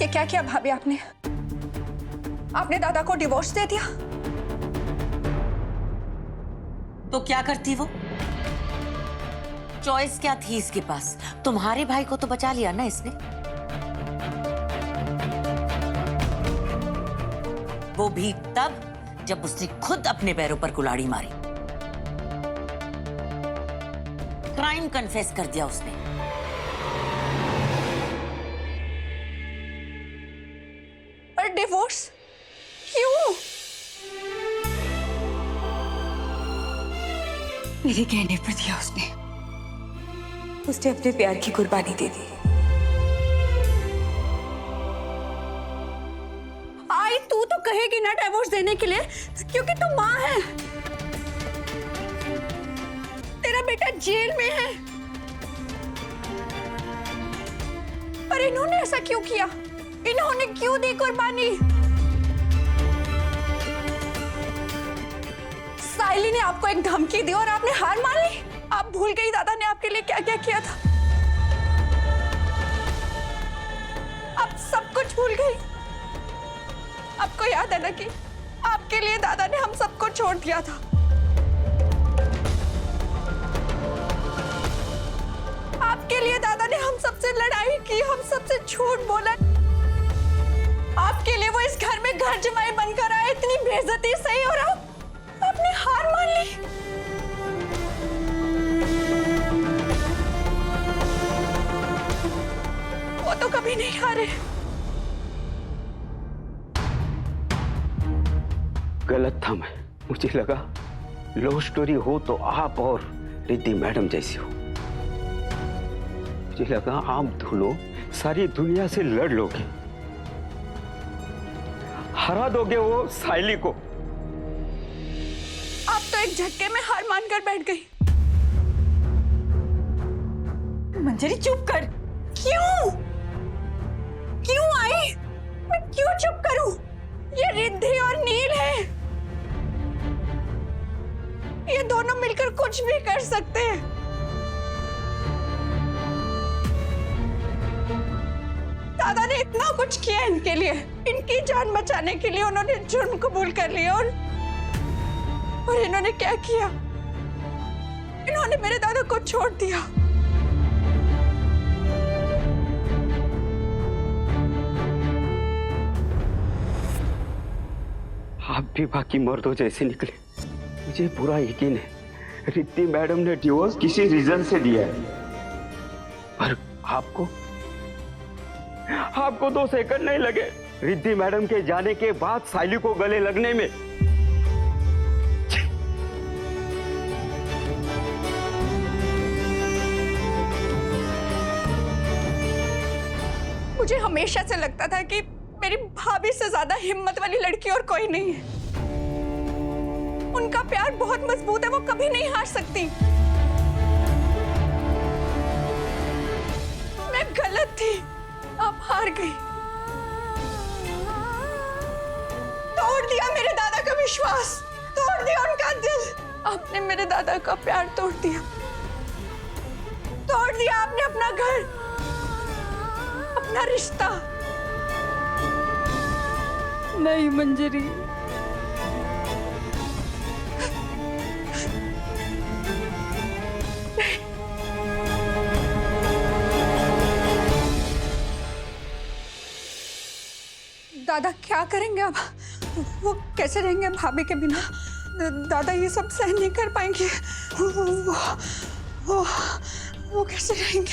ये क्या किया भाभी आपने? आपने दादा को डिवोर्स दे दिया। तो क्या करती वो? चॉइस क्या थी इसके पास? तुम्हारे भाई को तो बचा लिया ना इसने। वो भी तब जब उसने खुद अपने पैरों पर कुल्हाड़ी मारी। क्राइम कन्फेस कर दिया उसने। पर डिवोर्स क्यों? मेरे कहने पर दिया उसने। उसने अपने प्यार की कुर्बानी दे दी। आई तू तो कहेगी ना डिवोर्स देने के लिए, क्योंकि तू माँ है। तेरा बेटा जेल में है। पर इन्होंने ऐसा क्यों किया? इन्होंने क्यों दी कुर्बानी? साइली ने आपको एक धमकी दी और आपने हार मान ली। आप भूल गई दादा ने आपके लिए क्या क्या किया था। आप सब कुछ भूल गई। आपको याद है ना कि आपके लिए दादा ने हम सबको छोड़ दिया था। आपके लिए दादा ने हम सबसे लड़ाई की, हम सबसे झूठ बोला। आपके लिए वो इस घर में घर जमाई बनकर आए, इतनी बेइज्जती सही, और आपने हार मान ली। वो तो कभी नहीं हारे। गलत था मैं। मुझे लगा लव स्टोरी हो तो आप और रिद्धि मैडम जैसी हो। मुझे लगा आप दोनों सारी दुनिया से लड़ लोगे, हरा दोगे वो साइली को। आप तो एक झटके में हार मानकर बैठ गई। मंजरी चुप कर। क्यों? क्यों आई? मैं क्यों चुप करूं? ये रिद्धि और नील है। ये दोनों मिलकर कुछ भी कर सकते हैं। दादा ने इतना कुछ किया इनके लिए, इनकी जान बचाने के लिए उन्होंने जुर्म कबूल कर लिया। और इन्होंने क्या किया? इन्होंने मेरे दादा को छोड़ दिया। आप भी बाकी मर्दों जैसे निकले। मुझे पूरा यकीन है रिद्धि मैडम ने डिवोर्स किसी रीजन से दिया है, पर आपको 2 सेकंड नहीं लगे रिद्धि मैडम के जाने के बाद साइली को गले लगने में। मुझे हमेशा से लगता था कि मेरी भाभी से ज्यादा हिम्मत वाली लड़की और कोई नहीं है। उनका प्यार बहुत मजबूत है, वो कभी नहीं हार सकती। मैं गलत थी, आप हार गई। तोड़ दिया मेरे दादा का विश्वास, तोड़ दिया उनका दिल। आपने मेरे दादा का प्यार तोड़ दिया। तोड़ दिया आपने अपना घर, अपना रिश्ता। नहीं मंजरी, दादा क्या करेंगे अब? वो कैसे रहेंगे भाभी के बिना? दादा ये सब सहन नहीं कर पाएंगे। वो कैसे रहेंगे?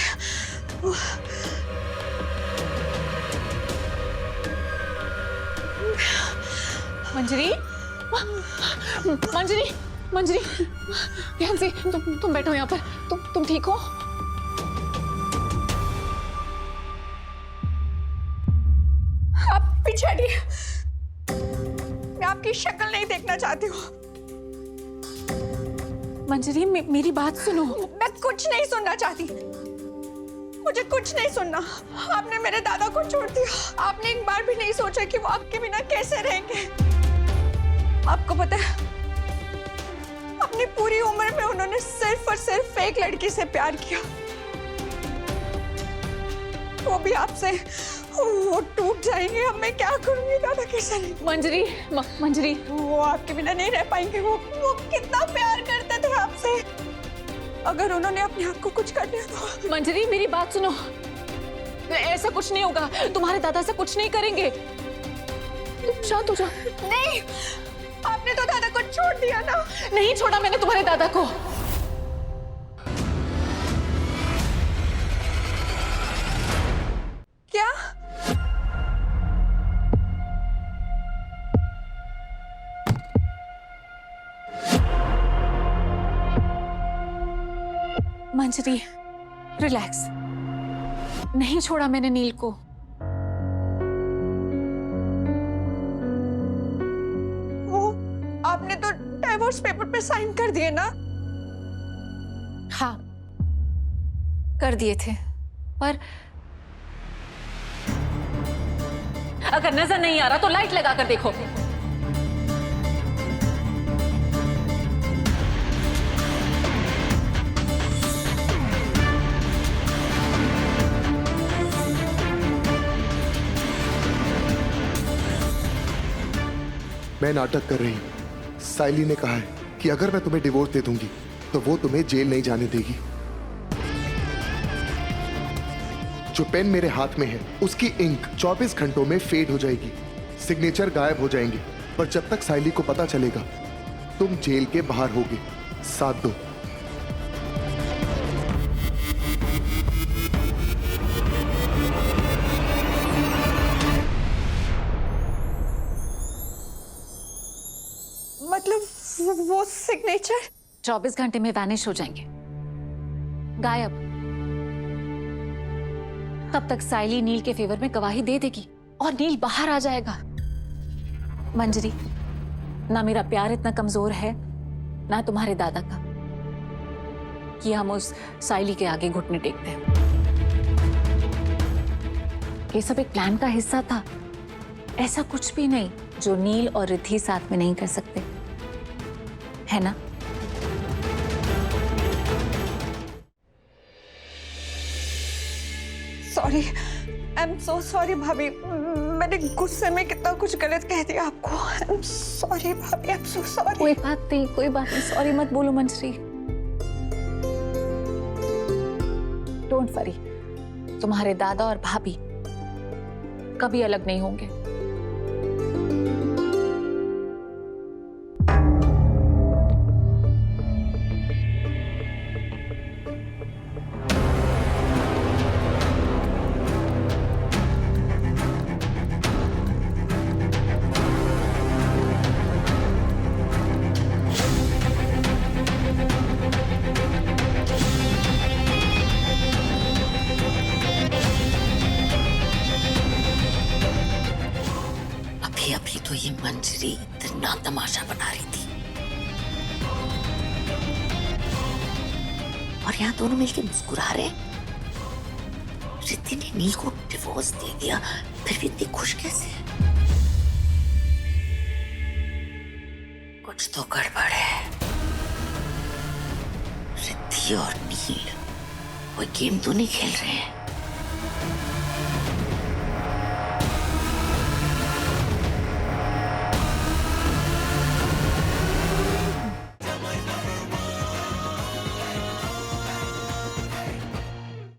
मंजरी, मंजरी, मंजरी, ध्यान से। तुम बैठो यहाँ पर। तुम ठीक हो? आप पीछे हटिए। मैं आपकी शक्ल नहीं देखना चाहती हूँ। मंजरी, मेरी बात सुनो। मैं कुछ नहीं सुनना चाहती। मुझे कुछ नहीं सुनना। आपने मेरे दादा को छोड़ दिया। आपने एक बार भी नहीं सोचा कि वो आपके बिना कैसे रहेंगे। आपको पता है, अपनी पूरी उम्र में उन्होंने सिर्फ और सिर्फ एक लड़की से प्यार किया, वो भी आपसे। वो टूट जाएंगे, अब मैं क्या करूंगी दादा के साथ? मंजरी, मंजरी, वो आपके बिना नहीं रह पाएंगे। वो कितना प्यार करते थे आपसे। अगर उन्होंने अपने आप को कुछ कर दिया तो। मंजरी मेरी बात सुनो, ऐसा कुछ नहीं होगा, तुम्हारे दादा से कुछ नहीं करेंगे, तुम शांत हो जाओ। नहीं, आपने तो दादा को छोड़ दिया ना। नहीं छोड़ा मैंने तुम्हारे दादा को। क्या? मंजरी रिलैक्स, नहीं छोड़ा मैंने नील को। वो आपने तो डाइवोर्स पेपर पे साइन कर दिए ना? हाँ कर दिए थे, पर अगर नजर नहीं आ रहा तो लाइट लगा कर देखो। मैं नाटक कर रही हूं। साइली ने कहा है कि अगर मैं तुम्हें डिवोर्स दे दूंगी तो वो तुम्हें जेल नहीं जाने देगी। जो पेन मेरे हाथ में है उसकी इंक 24 घंटों में फेड हो जाएगी, सिग्नेचर गायब हो जाएंगे, पर जब तक साइली को पता चलेगा तुम जेल के बाहर होगे। साथ दो। मतलब वो सिग्नेचर 24 घंटे में वैनिश हो जाएंगे, गायब। तब तक साइली नील के फेवर में गवाही दे देगी और नील बाहर आ जाएगा। मंजरी, ना मेरा प्यार इतना कमजोर है ना तुम्हारे दादा का कि हम उस साइली के आगे घुटने टेकते हैं। ये सब एक प्लान का हिस्सा था, ऐसा कुछ भी नहीं जो नील और रिद्धि साथ में नहीं कर सकते, है ना? Sorry, I am so sorry भाभी। मैंने गुस्से में कितना कुछ गलत कह दिया आपको। आई एम सॉरी भाभी, आई एम सो सॉरी। कोई बात नहीं, कोई बात नहीं, सॉरी मत बोलो मंजरी। डोंट वरी, तुम्हारे दादा और भाभी कभी अलग नहीं होंगे। अभी तो ये मंजरी इतना तमाशा बना रही थी और यहाँ दोनों मिलके मुस्कुरा रहे। रिद्धि ने नील को डिवोर्स दे दिया, फिर भी इतनी खुश कैसे? कुछ तो गड़बड़ है। रिद्धि और नील कोई गेम तो नहीं खेल रहे हैं।